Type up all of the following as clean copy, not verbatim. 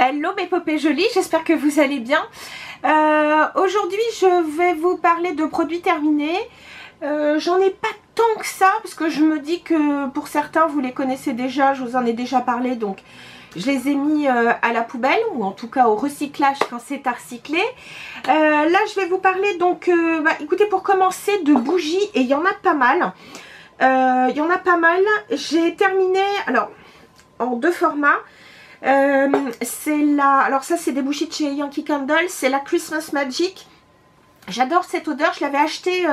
Hello mes popées jolies, j'espère que vous allez bien. Aujourd'hui je vais vous parler de produits terminés. J'en ai pas tant que ça parce que je me dis que pour certains vous les connaissez déjà, je vous en ai déjà parlé, donc je les ai mis à la poubelle ou en tout cas au recyclage quand c'est à recycler. Là je vais vous parler donc, écoutez, pour commencer, de bougies, et il y en a pas mal. J'ai terminé alors en deux formats. Alors ça c'est des bougies de chez Yankee Candle, c'est la Christmas Magic. J'adore cette odeur, je l'avais acheté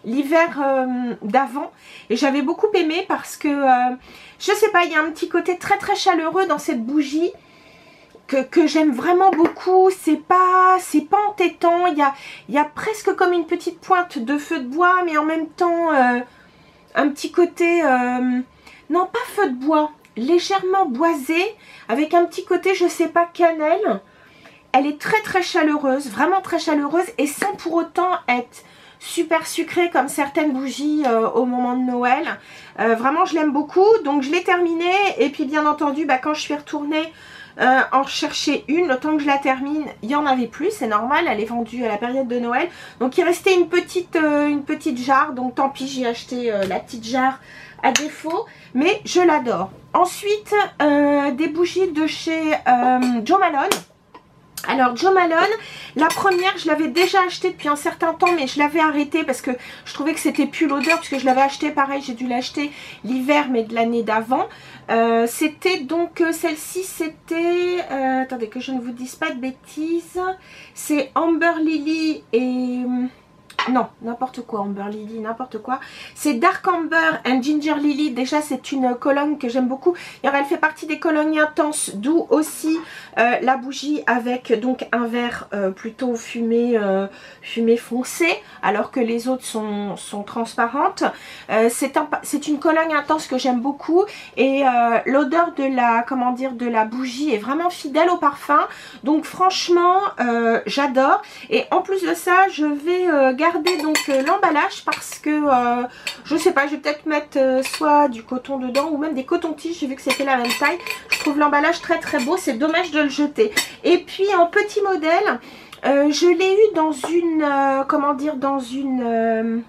l'hiver d'avant et j'avais beaucoup aimé parce que je sais pas, il y a un petit côté très très chaleureux dans cette bougie que j'aime vraiment beaucoup. C'est pas entêtant, il y a presque comme une petite pointe de feu de bois, mais en même temps un petit côté non, pas feu de bois, légèrement boisé, avec un petit côté, je sais pas, cannelle. Elle est très très chaleureuse, vraiment très chaleureuse, et sans pour autant être super sucrée comme certaines bougies au moment de Noël. Vraiment je l'aime beaucoup, donc je l'ai terminée. Et puis bien entendu, quand je suis retournée en rechercher une, le temps que je la termine, il n'y en avait plus, c'est normal, elle est vendue à la période de Noël. Donc il restait une petite jarre, donc tant pis, j'ai acheté la petite jarre à défaut, mais je l'adore. Ensuite, des bougies de chez Jo Malone. Alors Jo Malone, la première je l'avais déjà achetée depuis un certain temps, mais je l'avais arrêtée parce que je trouvais que c'était plus l'odeur, puisque je l'avais acheté pareil, j'ai dû l'acheter l'hiver mais de l'année d'avant. C'était donc celle-ci, c'était attendez que je ne vous dise pas de bêtises, c'est Amber Lily et non, n'importe quoi, Amber Lily, n'importe quoi. C'est Dark Amber and Ginger Lily. Déjà, c'est une cologne que j'aime beaucoup. Et elle fait partie des colognes intenses, d'où aussi la bougie avec donc un vert plutôt fumé, fumé foncé, alors que les autres sont transparentes. C'est une cologne intense que j'aime beaucoup. Et l'odeur de la bougie est vraiment fidèle au parfum. Donc franchement, j'adore. Et en plus de ça, je vais garder donc l'emballage parce que je sais pas, je vais peut-être mettre soit du coton dedans ou même des cotons-tiges. J'ai vu que c'était la même taille. Je trouve l'emballage très très beau, c'est dommage de le jeter. Et puis en petit modèle, je l'ai eu dans une comment dire, dans une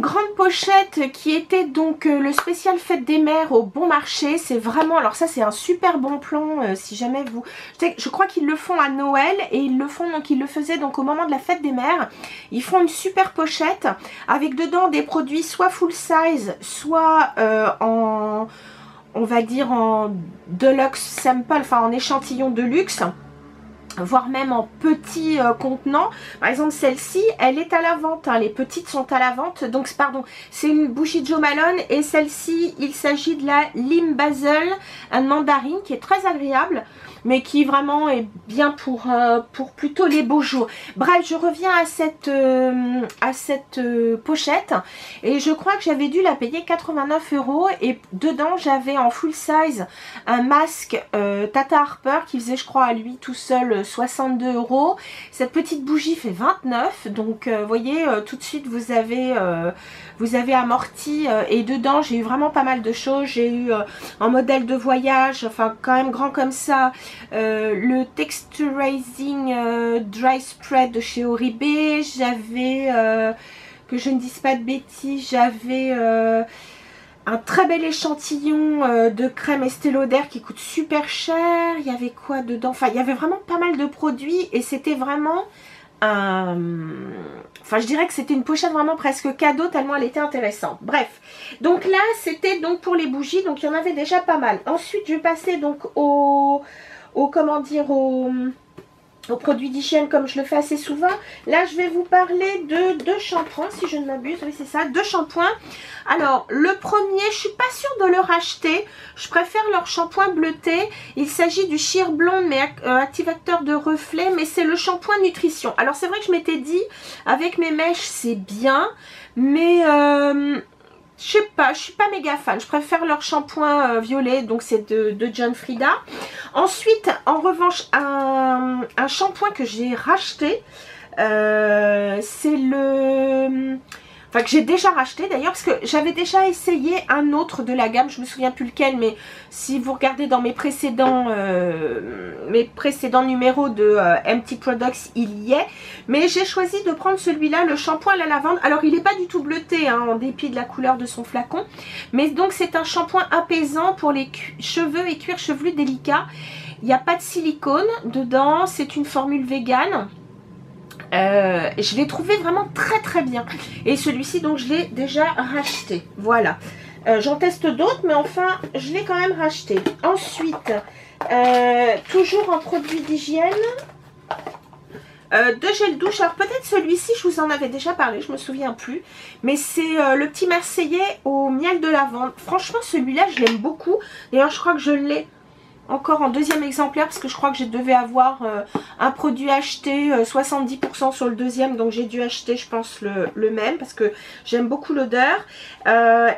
grande pochette qui était donc le spécial fête des mères au Bon Marché. C'est vraiment, alors ça c'est un super bon plan si jamais vous... Je crois qu'ils le font à Noël et ils le faisaient donc au moment de la fête des mères. Ils font une super pochette avec dedans des produits soit full size, soit on va dire en deluxe sample, enfin en échantillon de luxe, voire même en petits contenants. Par exemple celle-ci, elle est à la vente, hein. Les petites sont à la vente. Donc pardon, c'est une bougie de Jo Malone, et celle-ci, il s'agit de la Lime Basil, un mandarine qui est très agréable, mais qui vraiment est bien pour plutôt les beaux jours. Bref, je reviens à cette pochette, et je crois que j'avais dû la payer 89 €, et dedans j'avais en full size un masque Tata Harper qui faisait, je crois, à lui tout seul 62 €. Cette petite bougie fait 29, donc vous voyez, tout de suite vous avez amorti, et dedans j'ai eu vraiment pas mal de choses. J'ai eu un modèle de voyage, enfin quand même grand comme ça, le Texturizing Dry Spread de chez Oribe. J'avais, que je ne dise pas de bêtises, j'avais un très bel échantillon de crème Estée Lauder qui coûte super cher. Il y avait quoi dedans? Enfin, il y avait vraiment pas mal de produits, et c'était vraiment enfin, je dirais que c'était une pochette vraiment presque cadeau tellement elle était intéressante. Bref, donc là c'était donc pour les bougies, donc il y en avait déjà pas mal. Ensuite je vais passer donc comment dire, aux produits d'hygiène, comme je le fais assez souvent. Là je vais vous parler de deux shampoings, si je ne m'abuse. Oui, c'est ça, deux shampoings. Alors le premier, je suis pas sûre de le racheter, je préfère leur shampoing bleuté. Il s'agit du Sheer Blonde, mais activateur de reflet, mais c'est le shampoing nutrition. Alors c'est vrai que je m'étais dit avec mes mèches c'est bien, mais je sais pas, je suis pas méga fan. Je préfère leur shampoing violet, donc c'est de John Frieda. Ensuite, en revanche, un shampoing que j'ai racheté, c'est le... Enfin, que j'ai déjà racheté d'ailleurs, parce que j'avais déjà essayé un autre de la gamme, je me souviens plus lequel, mais si vous regardez dans mes précédents numéros de Empty Products, il y est. Mais j'ai choisi de prendre celui-là, le shampoing à la lavande. Alors, il n'est pas du tout bleuté, hein, en dépit de la couleur de son flacon. Mais donc, c'est un shampoing apaisant pour les cheveux et cuir chevelu délicats. Il n'y a pas de silicone dedans, c'est une formule végane. Je l'ai trouvé vraiment très très bien. Et celui-ci, donc, je l'ai déjà racheté. Voilà. J'en teste d'autres, mais enfin, je l'ai quand même racheté. Ensuite, toujours en produit d'hygiène, de gel douche. Alors, peut-être celui-ci, je vous en avais déjà parlé, je me souviens plus. Mais c'est le petit Marseillais au miel de lavande. Franchement, celui-là, je l'aime beaucoup. D'ailleurs, je crois que je l'ai encore en deuxième exemplaire parce que je crois que je devais avoir un produit acheté 70% sur le deuxième, donc j'ai dû acheter je pense le même parce que j'aime beaucoup l'odeur.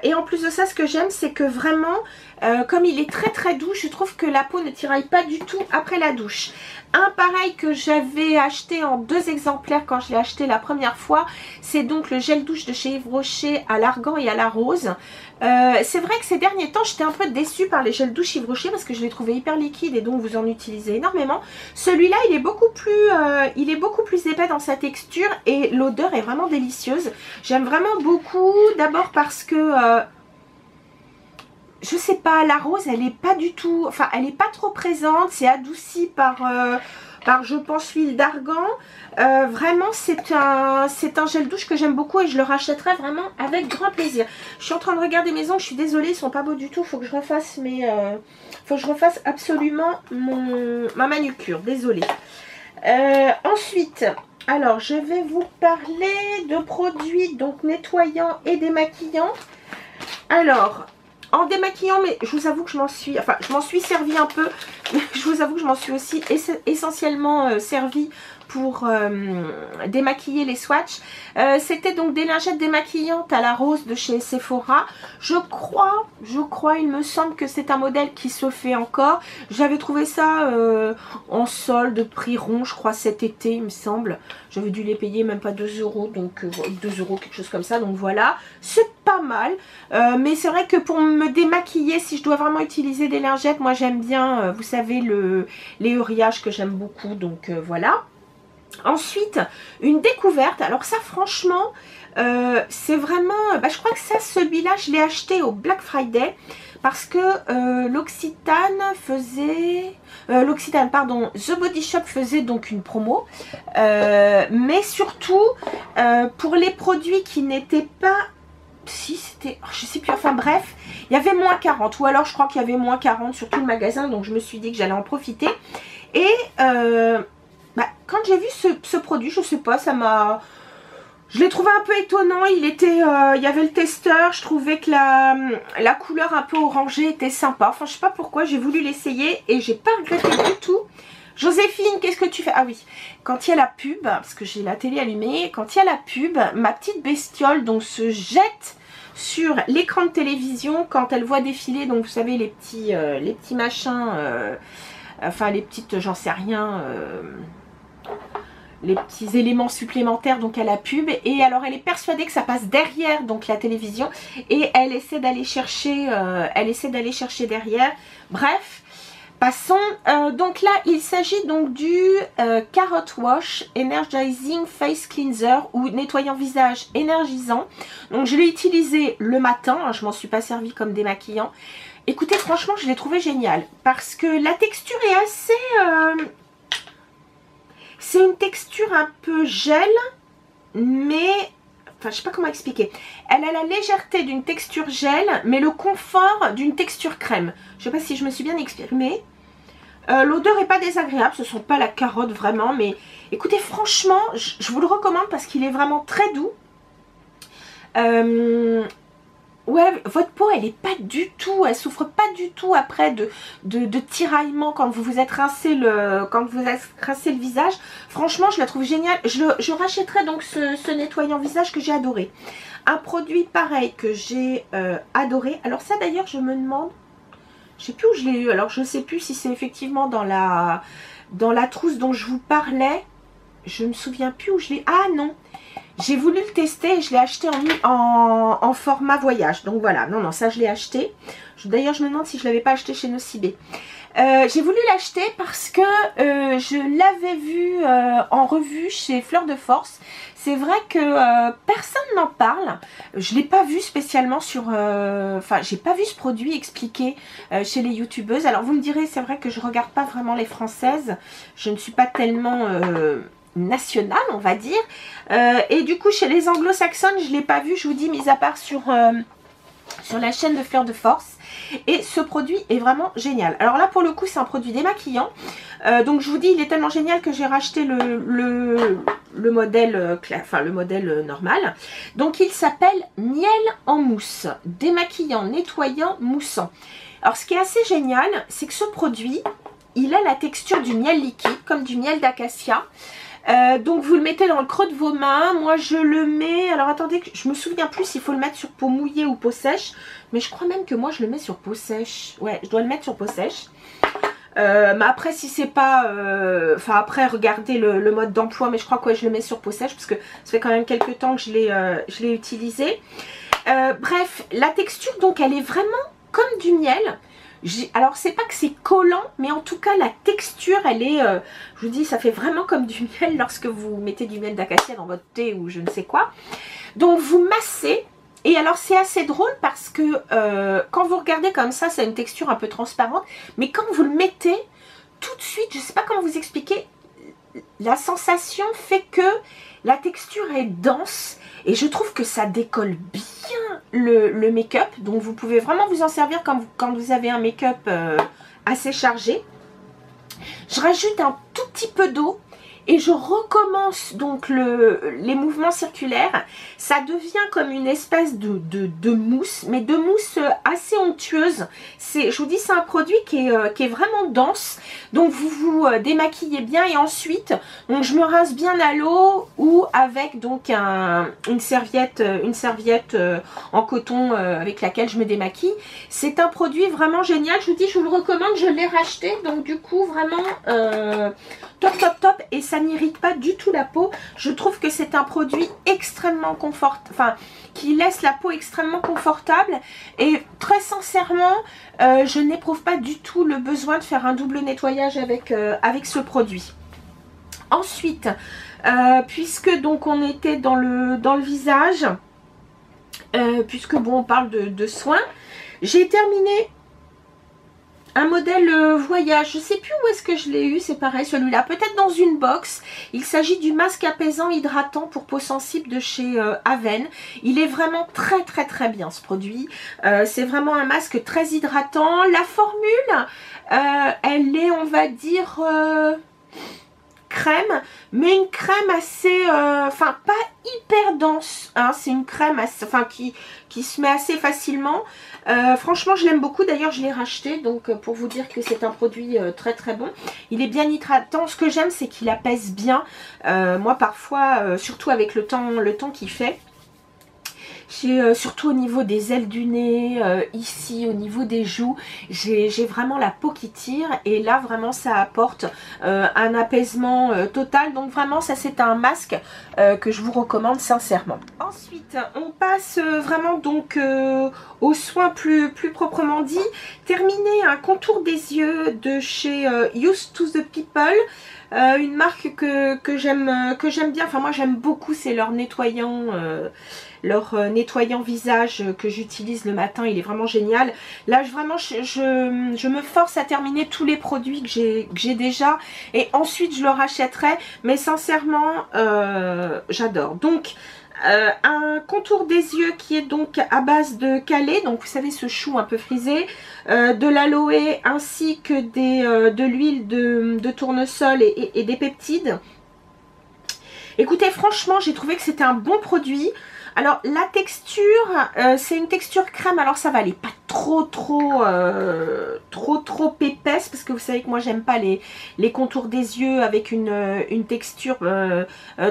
Et en plus de ça, ce que j'aime, c'est que vraiment comme il est très très doux, je trouve que la peau ne tiraille pas du tout après la douche. Un pareil que j'avais acheté en 2 exemplaires quand je l'ai acheté la première fois, c'est donc le gel douche de chez Yves Rocher à l'argan et à la rose. C'est vrai que ces derniers temps j'étais un peu déçue par les gels douche Yves Rocher parce que je les trouvais hyper liquides et donc vous en utilisez énormément. Celui-là il est beaucoup plus épais dans sa texture et l'odeur est vraiment délicieuse. J'aime vraiment beaucoup, d'abord parce que je sais pas, la rose elle est pas du tout, enfin elle est pas trop présente, c'est adouci par je pense l'huile d'argan. Vraiment c'est un gel douche que j'aime beaucoup et je le rachèterai vraiment avec grand plaisir. Je suis en train de regarder mes ongles, je suis désolée, ils sont pas beaux du tout, faut que je refasse faut que je refasse absolument ma manucure, désolée. Ensuite, alors je vais vous parler de produits donc nettoyants et démaquillants. Alors, en démaquillant, mais je vous avoue que je m'en suis servi un peu, mais je vous avoue que je m'en suis aussi essentiellement servi pour démaquiller les swatchs. C'était donc des lingettes démaquillantes à la rose de chez Sephora. Je crois, il me semble que c'est un modèle qui se fait encore. J'avais trouvé ça en solde, prix rond, je crois cet été, il me semble. J'avais dû les payer même pas 2 €, donc 2 €, quelque chose comme ça. Donc voilà, c'est pas mal. Mais c'est vrai que pour me démaquiller, si je dois vraiment utiliser des lingettes, moi j'aime bien, vous savez, les euriages que j'aime beaucoup. Donc voilà. Ensuite, une découverte. Alors ça, franchement, c'est vraiment... je crois que ça, celui-là, je l'ai acheté au Black Friday parce que l'Occitane faisait... The Body Shop faisait donc une promo. Mais surtout, pour les produits qui n'étaient pas... Si, c'était... je sais plus, enfin bref, il y avait moins 40. Ou alors, je crois qu'il y avait moins 40 sur tout le magasin. Donc, je me suis dit que j'allais en profiter. Et... quand j'ai vu ce produit, je sais pas, je l'ai trouvé un peu étonnant. Il y avait le testeur, je trouvais que la couleur un peu orangée était sympa. Enfin, je sais pas pourquoi, j'ai voulu l'essayer et j'ai pas regretté du tout. Joséphine, qu'est-ce que tu fais? Ah oui, quand il y a la pub, parce que j'ai la télé allumée, quand il y a la pub, ma petite bestiole donc se jette sur l'écran de télévision quand elle voit défiler, donc vous savez les petits machins, enfin les petites, j'en sais rien, les petits éléments supplémentaires donc à la pub. Et alors elle est persuadée que ça passe derrière donc la télévision et elle essaie d'aller chercher derrière. Bref, passons. Donc là il s'agit donc du Carrot Wash Energizing Face Cleanser ou nettoyant visage énergisant. Donc je l'ai utilisé le matin, hein, je m'en suis pas servi comme démaquillant. Écoutez, franchement je l'ai trouvé génial parce que la texture est assez... c'est une texture un peu gel, mais... Enfin, je sais pas comment expliquer. Elle a la légèreté d'une texture gel, mais le confort d'une texture crème. Je sais pas si je me suis bien exprimée. L'odeur est pas désagréable, ce sont pas la carotte vraiment, mais écoutez, franchement, je vous le recommande parce qu'il est vraiment très doux. Ouais, votre peau, elle est pas du tout, elle souffre pas du tout après de tiraillement quand vous vous êtes rincé le visage. Franchement, je la trouve géniale. Je rachèterai donc ce nettoyant visage que j'ai adoré. Un produit pareil que j'ai adoré. Alors ça d'ailleurs, je me demande, je sais plus où je l'ai eu. Alors je sais plus si c'est effectivement dans la trousse dont je vous parlais. Je me souviens plus où je l'ai. Ah non, j'ai voulu le tester et je l'ai acheté en format voyage. Donc voilà, non, ça je l'ai acheté. D'ailleurs, je me demande si je ne l'avais pas acheté chez Nocibé. J'ai voulu l'acheter parce que je l'avais vu en revue chez Fleur de Force. C'est vrai que personne n'en parle. Je ne l'ai pas vu spécialement sur... Enfin, j'ai pas vu ce produit expliqué chez les youtubeuses. Alors vous me direz, c'est vrai que je regarde pas vraiment les françaises. Je ne suis pas tellement... nationale, on va dire, et du coup chez les anglo-saxonnes je l'ai pas vu, je vous dis, mis à part sur la chaîne de Fleur de Force. Et ce produit est vraiment génial. Alors là pour le coup c'est un produit démaquillant, donc je vous dis il est tellement génial que j'ai racheté le modèle le modèle normal. Donc il s'appelle Miel en mousse, démaquillant, nettoyant, moussant. Alors ce qui est assez génial, c'est que ce produit il a la texture du miel liquide, comme du miel d'acacia. Donc vous le mettez dans le creux de vos mains. Moi je le mets, alors attendez, je me souviens plus s'il faut le mettre sur peau mouillée ou peau sèche, mais je crois même que moi je le mets sur peau sèche. Ouais, je dois le mettre sur peau sèche. Mais après si c'est pas enfin après regardez le mode d'emploi, mais je crois que ouais, je le mets sur peau sèche parce que ça fait quand même quelques temps que je l'ai utilisé. Bref, la texture donc elle est vraiment comme du miel. Alors c'est pas que c'est collant, mais en tout cas la texture elle est, je vous dis, ça fait vraiment comme du miel lorsque vous mettez du miel d'acacia dans votre thé ou je ne sais quoi. Donc vous massez, et alors c'est assez drôle parce que quand vous regardez comme ça, c'est une texture un peu transparente, mais quand vous le mettez, tout de suite, je sais pas comment vous expliquer, la sensation fait que la texture est dense et je trouve que ça décolle bien le make-up. Donc vous pouvez vraiment vous en servir quand vous avez un make-up assez chargé. Je rajoute un tout petit peu d'eau et je recommence donc les mouvements circulaires. Ça devient comme une espèce de mousse, mais de mousse assez onctueuse. Je vous dis, c'est un produit qui est vraiment dense. Donc vous vous démaquillez bien et ensuite, donc je me rince bien à l'eau ou avec donc une serviette en coton avec laquelle je me démaquille. C'est un produit vraiment génial. Je vous dis, je vous le recommande. Je l'ai racheté, donc du coup vraiment top top top, et ça n'irrite pas du tout la peau. Je trouve que c'est un produit extrêmement confortable, enfin qui laisse la peau extrêmement confortable, et très sincèrement je n'éprouve pas du tout le besoin de faire un double nettoyage avec ce produit. Ensuite puisque donc on était dans le visage, puisque bon on parle de soins, j'ai terminé un modèle voyage. Je sais plus où est-ce que je l'ai eu, c'est pareil celui-là, peut-être dans une box. Il s'agit du masque apaisant hydratant pour peau sensible de chez Aven. Il est vraiment très très très bien ce produit. C'est vraiment un masque très hydratant. La formule, elle est, on va dire, crème, mais une crème assez, enfin pas hyper dense, hein. C'est une crème assez, enfin qui se met assez facilement. Franchement je l'aime beaucoup, d'ailleurs je l'ai racheté, donc pour vous dire que c'est un produit très très bon. Il est bien hydratant, ce que j'aime c'est qu'il apaise bien. Moi parfois, surtout avec le temps qu'il fait, surtout au niveau des ailes du nez, ici au niveau des joues, j'ai vraiment la peau qui tire, et là vraiment ça apporte un apaisement total. Donc vraiment ça c'est un masque que je vous recommande sincèrement. Ensuite on passe vraiment donc aux soins plus proprement dit. Terminer un contour des yeux de chez Used to the People. Une marque que j'aime bien, enfin moi j'aime beaucoup, c'est leur nettoyant visage que j'utilise le matin, il est vraiment génial. Là vraiment je me force à terminer tous les produits que j'ai déjà, et ensuite je le rachèterai, mais sincèrement j'adore. Donc un contour des yeux qui est donc à base de calais, donc vous savez ce chou un peu frisé, de l'aloe ainsi que de l'huile de tournesol et des peptides. Écoutez, franchement j'ai trouvé que c'était un bon produit. Alors la texture, c'est une texture crème, alors ça va, elle n'est pas trop épaisse, parce que vous savez que moi j'aime pas les contours des yeux avec une texture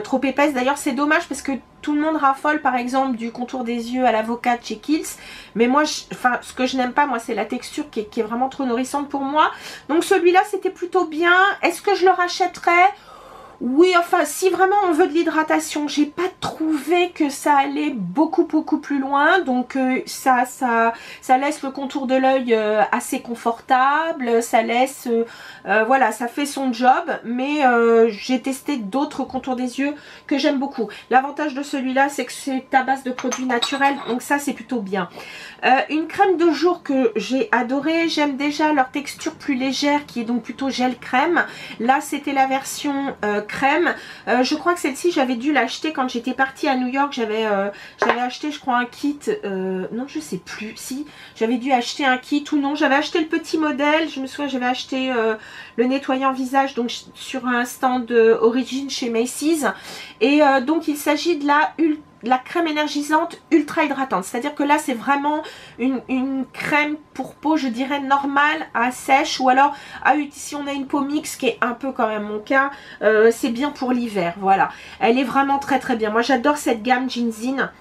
trop épaisse. D'ailleurs c'est dommage parce que tout le monde raffole par exemple du contour des yeux à l'avocat chez Kiehl's, mais moi enfin ce que je n'aime pas moi c'est la texture qui est vraiment trop nourrissante pour moi. Donc celui-là c'était plutôt bien. Est-ce que je le rachèterais ? Oui, enfin, si vraiment on veut de l'hydratation, j'ai pas trouvé que ça allait beaucoup plus loin. Donc ça laisse le contour de l'œil assez confortable. Ça laisse, voilà, ça fait son job. Mais j'ai testé d'autres contours des yeux que j'aime beaucoup. L'avantage de celui-là, c'est que c'est à base de produits naturels. Donc ça, c'est plutôt bien. Une crème de jour que j'ai adorée. J'aime déjà leur texture plus légère, qui est donc plutôt gel crème. Là, c'était la version crème. Je crois que celle-ci, j'avais dû l'acheter quand j'étais partie à New York. J'avais acheté, je crois, un kit. Non, je sais plus. Si, j'avais dû acheter un kit ou non. J'avais acheté le petit modèle. Je me souviens, j'avais acheté le nettoyant visage donc sur un stand Origin chez Macy's. Et donc, il s'agit de la crème énergisante ultra hydratante. C'est-à-dire que là, c'est vraiment une crème pour peau, je dirais, normale à sèche. Ou alors, si on a une peau mixte, qui est un peu quand même mon cas, c'est bien pour l'hiver. Voilà. Elle est vraiment très bien. Moi, j'adore cette gamme Ginzin.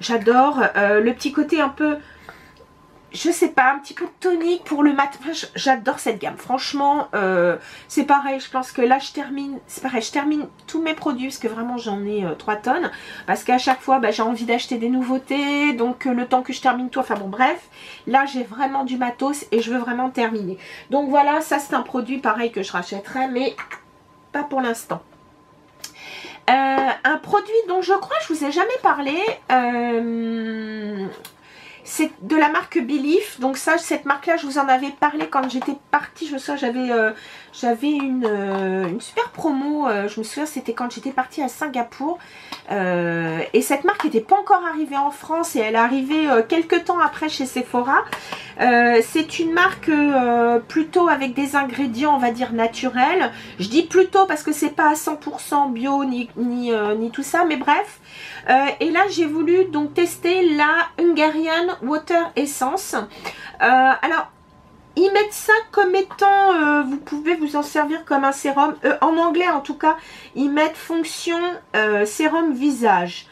J'adore le petit côté un peu... Je sais pas, un petit peu tonique pour le matin. Enfin, j'adore cette gamme. Franchement, c'est pareil. Je pense que là, je termine tous mes produits parce que vraiment, j'en ai 3 tonnes. Parce qu'à chaque fois, bah, j'ai envie d'acheter des nouveautés. Donc, le temps que je termine tout. Enfin bon, bref. Là, j'ai vraiment du matos et je veux vraiment terminer. Donc voilà, ça, c'est un produit pareil que je rachèterai, mais pas pour l'instant. Un produit dont je crois que je vous ai jamais parlé. C'est de la marque Belif. Donc ça, cette marque-là, je vous en avais parlé quand j'étais partie. Je me souviens, j'avais une super promo. Je me souviens, c'était quand j'étais partie à Singapour. Et cette marque n'était pas encore arrivée en France. Et elle est arrivée quelques temps après chez Sephora. C'est une marque plutôt avec des ingrédients, on va dire, naturels. Je dis plutôt parce que c'est pas à 100% bio ni tout ça. Mais bref. Et là, j'ai voulu donc tester la Hungarian Water Essence. Alors, ils mettent ça comme étant, vous pouvez vous en servir comme un sérum. En anglais, en tout cas, ils mettent fonction sérum visage.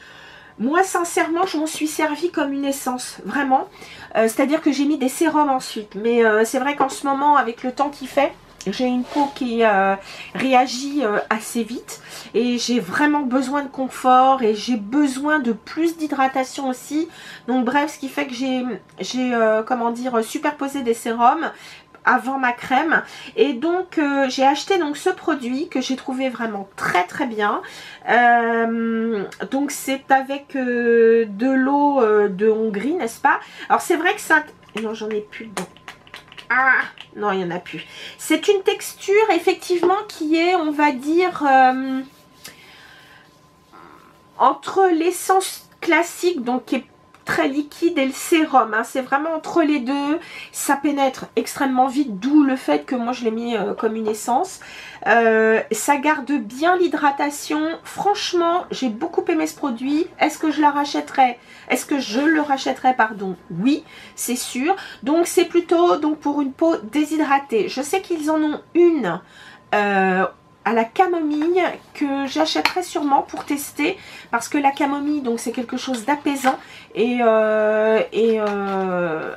Moi, sincèrement, je m'en suis servi comme une essence, vraiment. C'est-à-dire que j'ai mis des sérums ensuite. Mais c'est vrai qu'en ce moment, avec le temps qu'il fait, j'ai une peau qui réagit assez vite et j'ai vraiment besoin de confort et j'ai besoin de plus d'hydratation aussi. Donc bref, ce qui fait que j'ai comment dire, superposé des sérums avant ma crème. Et donc j'ai acheté donc ce produit que j'ai trouvé vraiment très bien. Donc c'est avec de l'eau de Hongrie, n'est-ce pas? Alors c'est vrai que ça... Non, j'en ai plus dedans. Ah, non, il n'y en a plus. C'est une texture, effectivement, qui est, on va dire, entre l'essence classique, donc qui est très liquide, et le sérum. Hein. C'est vraiment entre les deux. Ça pénètre extrêmement vite, d'où le fait que moi, je l'ai mis comme une essence. Ça garde bien l'hydratation. Franchement, j'ai beaucoup aimé ce produit. Est-ce que je la rachèterais? Est-ce que je le rachèterais, pardon? Oui, c'est sûr. Donc, c'est plutôt donc pour une peau déshydratée. Je sais qu'ils en ont une à la camomille que j'achèterai sûrement pour tester, parce que la camomille, donc c'est quelque chose d'apaisant et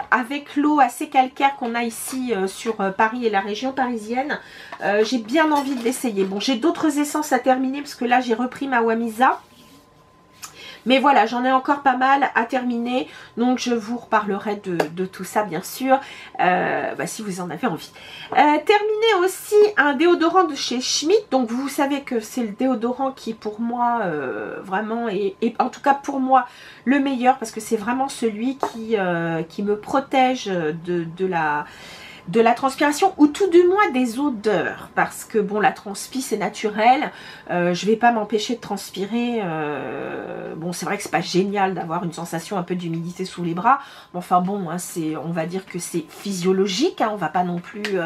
avec l'eau assez calcaire qu'on a ici sur Paris et la région parisienne, j'ai bien envie de l'essayer. Bon, j'ai d'autres essences à terminer parce que là j'ai repris ma Wamisa. Mais voilà, j'en ai encore pas mal à terminer. Donc je vous reparlerai de tout ça bien sûr. Si vous en avez envie. Terminer aussi un déodorant de chez Schmitt. Donc vous savez que c'est le déodorant qui pour moi vraiment est en tout cas pour moi le meilleur. Parce que c'est vraiment celui qui me protège de la transpiration, ou tout du moins des odeurs, parce que bon, la transpi c'est naturel, je vais pas m'empêcher de transpirer. Bon, c'est vrai que c'est pas génial d'avoir une sensation un peu d'humidité sous les bras, mais enfin bon, hein, on va dire que c'est physiologique, hein, on va pas non plus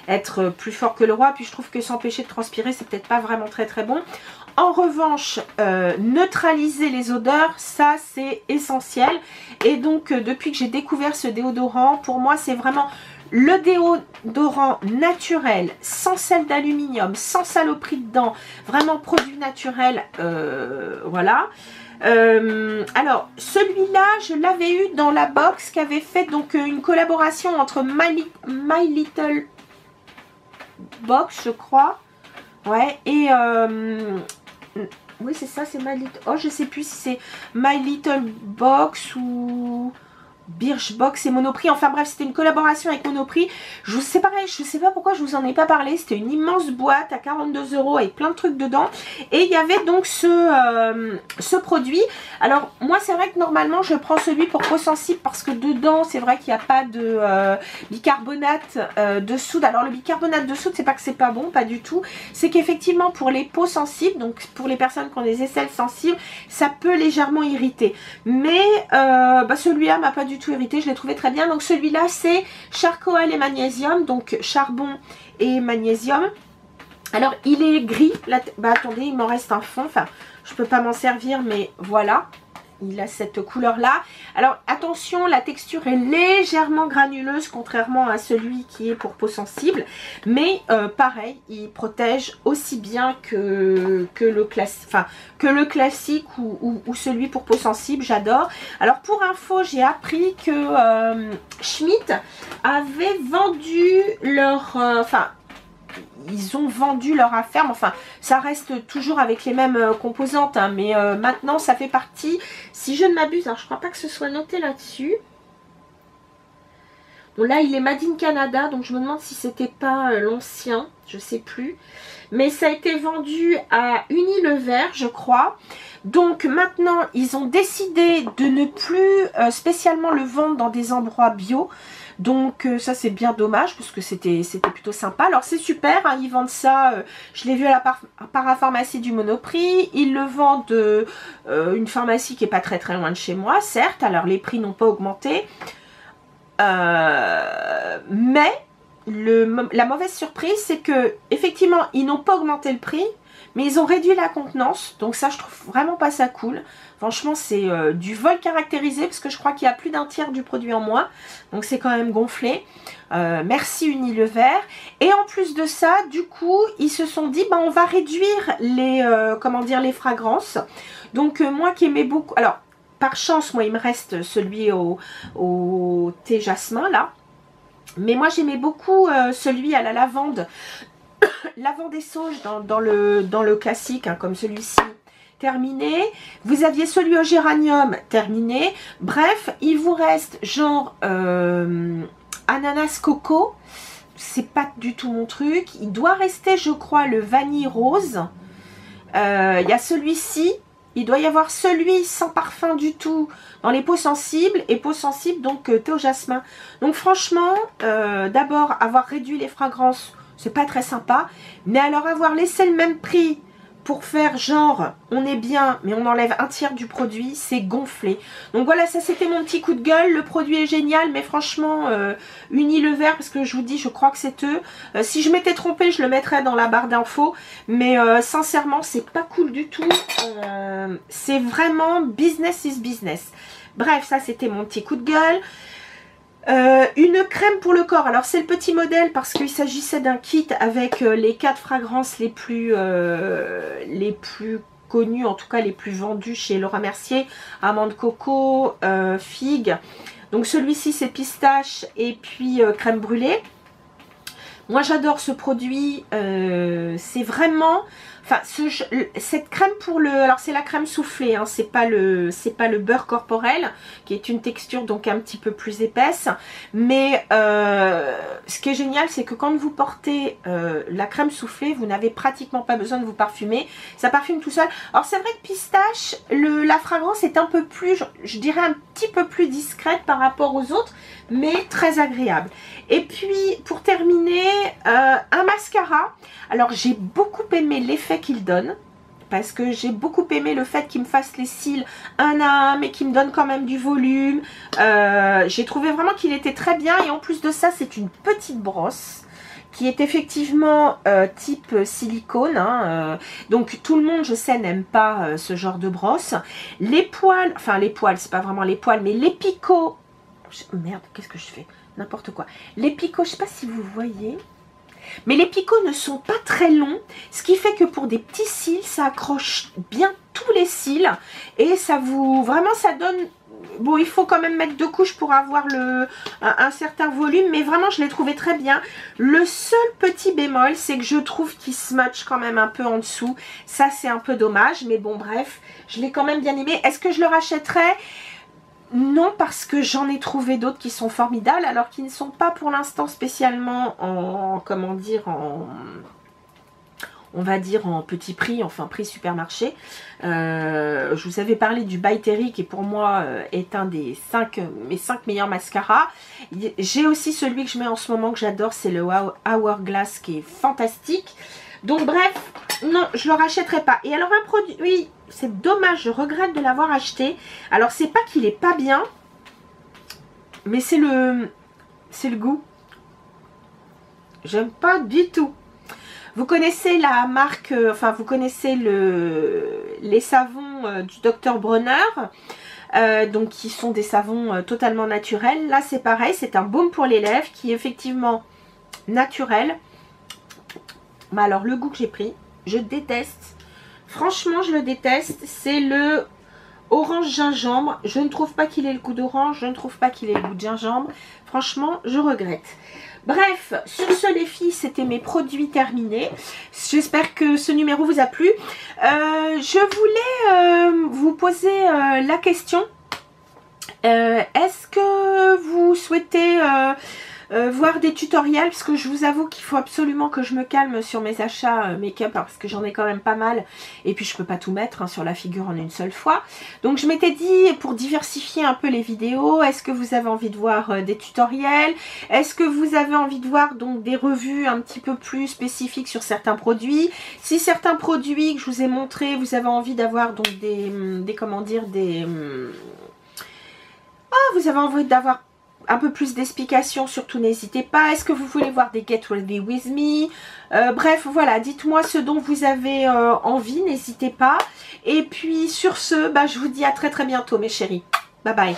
être plus fort que le roi. Puis je trouve que s'empêcher de transpirer, c'est peut-être pas vraiment très bon. En revanche, neutraliser les odeurs, ça c'est essentiel. Et donc depuis que j'ai découvert ce déodorant, pour moi c'est vraiment le déodorant naturel, sans sel d'aluminium, sans saloperie dedans, vraiment produit naturel, voilà. Alors celui-là, je l'avais eu dans la box qui avait fait donc une collaboration entre My Little Box, je crois. Ouais, et oui, c'est ça, c'est My Little... Oh, je sais plus si c'est My Little Box ou Birchbox et Monoprix. Enfin bref, c'était une collaboration avec Monoprix. C'est pareil, je sais pas pourquoi je vous en ai pas parlé. C'était une immense boîte à 42 € avec plein de trucs dedans. Et il y avait donc ce produit. Alors moi, c'est vrai que normalement, je prends celui pour peau sensible parce que dedans, c'est vrai qu'il n'y a pas de bicarbonate de soude. Alors le bicarbonate de soude, c'est pas que c'est pas bon, pas du tout. C'est qu'effectivement, pour les peaux sensibles, donc pour les personnes qui ont des aisselles sensibles, ça peut légèrement irriter. Mais celui-là m'a pas du tout irrité, je l'ai trouvé très bien. Donc celui-là, c'est charcoal et magnésium, donc charbon et magnésium. Alors il est gris, là, attendez, il m'en reste un fond, enfin je peux pas m'en servir, mais voilà, il a cette couleur là. Alors attention, la texture est légèrement granuleuse contrairement à celui qui est pour peau sensible, mais pareil, il protège aussi bien que le classique ou celui pour peau sensible. J'adore. Alors pour info, j'ai appris que Schmitt avait vendu leur ils ont vendu leur affaire, enfin ça reste toujours avec les mêmes composantes, hein, mais maintenant ça fait partie, si je ne m'abuse, alors je crois pas que ce soit noté là-dessus. Bon là il est Made in Canada, donc je me demande si c'était pas l'ancien, je sais plus. Mais ça a été vendu à Unilever, je crois. Donc maintenant ils ont décidé de ne plus spécialement le vendre dans des endroits bio. Donc ça c'est bien dommage parce que c'était plutôt sympa. Alors c'est super, hein, ils vendent ça, je l'ai vu à la parapharmacie du Monoprix. Ils le vendent une pharmacie qui est pas très loin de chez moi, certes. Alors les prix n'ont pas augmenté. Mais la mauvaise surprise c'est que effectivement ils n'ont pas augmenté le prix. Mais ils ont réduit la contenance, donc ça je trouve vraiment pas ça cool. Franchement c'est du vol caractérisé parce que je crois qu'il y a plus d'un tiers du produit en moins. Donc c'est quand même gonflé. Merci Unilever. Et en plus de ça, du coup, ils se sont dit, on va réduire les fragrances. Donc moi qui aimais beaucoup... Alors, par chance, moi il me reste celui au thé jasmin là. Mais moi j'aimais beaucoup celui à la lavande. Lavande et sauge dans le classique, hein, comme celui-ci, terminé. Vous aviez celui au géranium, terminé. Bref, il vous reste genre ananas coco. C'est pas du tout mon truc. Il doit rester, je crois, le vanille rose. Il y a celui-ci. Il doit y avoir celui sans parfum du tout dans les peaux sensibles. Et peaux sensibles, donc thé au jasmin. Donc franchement, d'abord, avoir réduit les fragrances, c'est pas très sympa. Mais alors avoir laissé le même prix pour faire genre on est bien mais on enlève un tiers du produit, c'est gonflé. Donc voilà, ça c'était mon petit coup de gueule. Le produit est génial, mais franchement Unilever, parce que je vous dis, je crois que c'est eux. Si je m'étais trompée, je le mettrais dans la barre d'infos. Mais sincèrement, c'est pas cool du tout. C'est vraiment business is business. Bref, ça c'était mon petit coup de gueule. Une crème pour le corps. Alors c'est le petit modèle parce qu'il s'agissait d'un kit avec les 4 fragrances les plus connues, en tout cas les plus vendues chez Laura Mercier. Amande coco, figue. Donc celui-ci c'est pistache et puis crème brûlée. Moi j'adore ce produit. C'est vraiment... Enfin, cette crème pour le... Alors c'est la crème soufflée, hein, c'est pas le beurre corporel, qui est une texture donc un petit peu plus épaisse. Mais ce qui est génial, c'est que quand vous portez la crème soufflée, vous n'avez pratiquement pas besoin de vous parfumer. Ça parfume tout seul. Alors c'est vrai que pistache, la fragrance est un peu plus, je dirais un petit peu plus discrète par rapport aux autres, mais très agréable. Et puis pour terminer, un mascara. Alors j'ai beaucoup aimé l'effet qu'il donne, parce que j'ai beaucoup aimé le fait qu'il me fasse les cils un à un, mais qu'il me donne quand même du volume. J'ai trouvé vraiment qu'il était très bien, et en plus de ça c'est une petite brosse qui est effectivement type silicone, hein, donc tout le monde, je sais, n'aime pas ce genre de brosse. Les poils, enfin les poils, c'est pas vraiment les poils, mais les picots, merde, qu'est-ce que je fais? N'importe quoi. Les picots, je sais pas si vous voyez, Mais les picots ne sont pas très longs, ce qui fait que pour des petits cils, ça accroche bien tous les cils. Et ça vous... Vraiment, ça donne... Bon, il faut quand même mettre 2 couches pour avoir un certain volume, mais vraiment, je l'ai trouvé très bien. Le seul petit bémol, c'est que je trouve qu'il smudge quand même un peu en dessous. Ça, c'est un peu dommage, mais bon, bref, je l'ai quand même bien aimé. Est-ce que je le rachèterais ? Non, parce que j'en ai trouvé d'autres qui sont formidables, alors qu'ils ne sont pas pour l'instant spécialement en, comment dire, on va dire en petit prix, enfin prix supermarché. Je vous avais parlé du By Terry qui pour moi est un des mes 5 meilleurs mascaras. J'ai aussi celui que je mets en ce moment que j'adore, c'est le Hourglass qui est fantastique. Donc bref, non, je le rachèterai pas. Et alors un produit, oui, c'est dommage, je regrette de l'avoir acheté. Alors c'est pas qu'il est pas bien, mais c'est le goût. J'aime pas du tout. Vous connaissez la marque, enfin vous connaissez les savons du Dr Bronner, donc qui sont des savons totalement naturels. Là c'est pareil, c'est un baume pour les lèvres qui est effectivement naturel. Mais alors le goût que j'ai pris, je déteste. Franchement je le déteste. C'est le orange gingembre. Je ne trouve pas qu'il ait le goût d'orange, je ne trouve pas qu'il ait le goût de gingembre. Franchement je regrette. Bref, sur ce les filles, c'était mes produits terminés. J'espère que ce numéro vous a plu. Je voulais vous poser la question. Est-ce que vous souhaitez voir des tutoriels? Parce que je vous avoue qu'il faut absolument que je me calme sur mes achats make-up, parce que j'en ai quand même pas mal. Et puis je peux pas tout mettre hein, sur la figure en une seule fois. Donc je m'étais dit, pour diversifier un peu les vidéos, est-ce que vous avez envie de voir des tutoriels? Est-ce que vous avez envie de voir donc des revues un petit peu plus spécifiques sur certains produits? Si certains produits que je vous ai montrés, vous avez envie d'avoir donc des comment dire, vous avez envie d'avoir un peu plus d'explications, surtout n'hésitez pas. Est-ce que vous voulez voir des Get Ready With Me? Bref, voilà, dites-moi ce dont vous avez envie, n'hésitez pas. Et puis sur ce, je vous dis à très très bientôt mes chéris. Bye bye.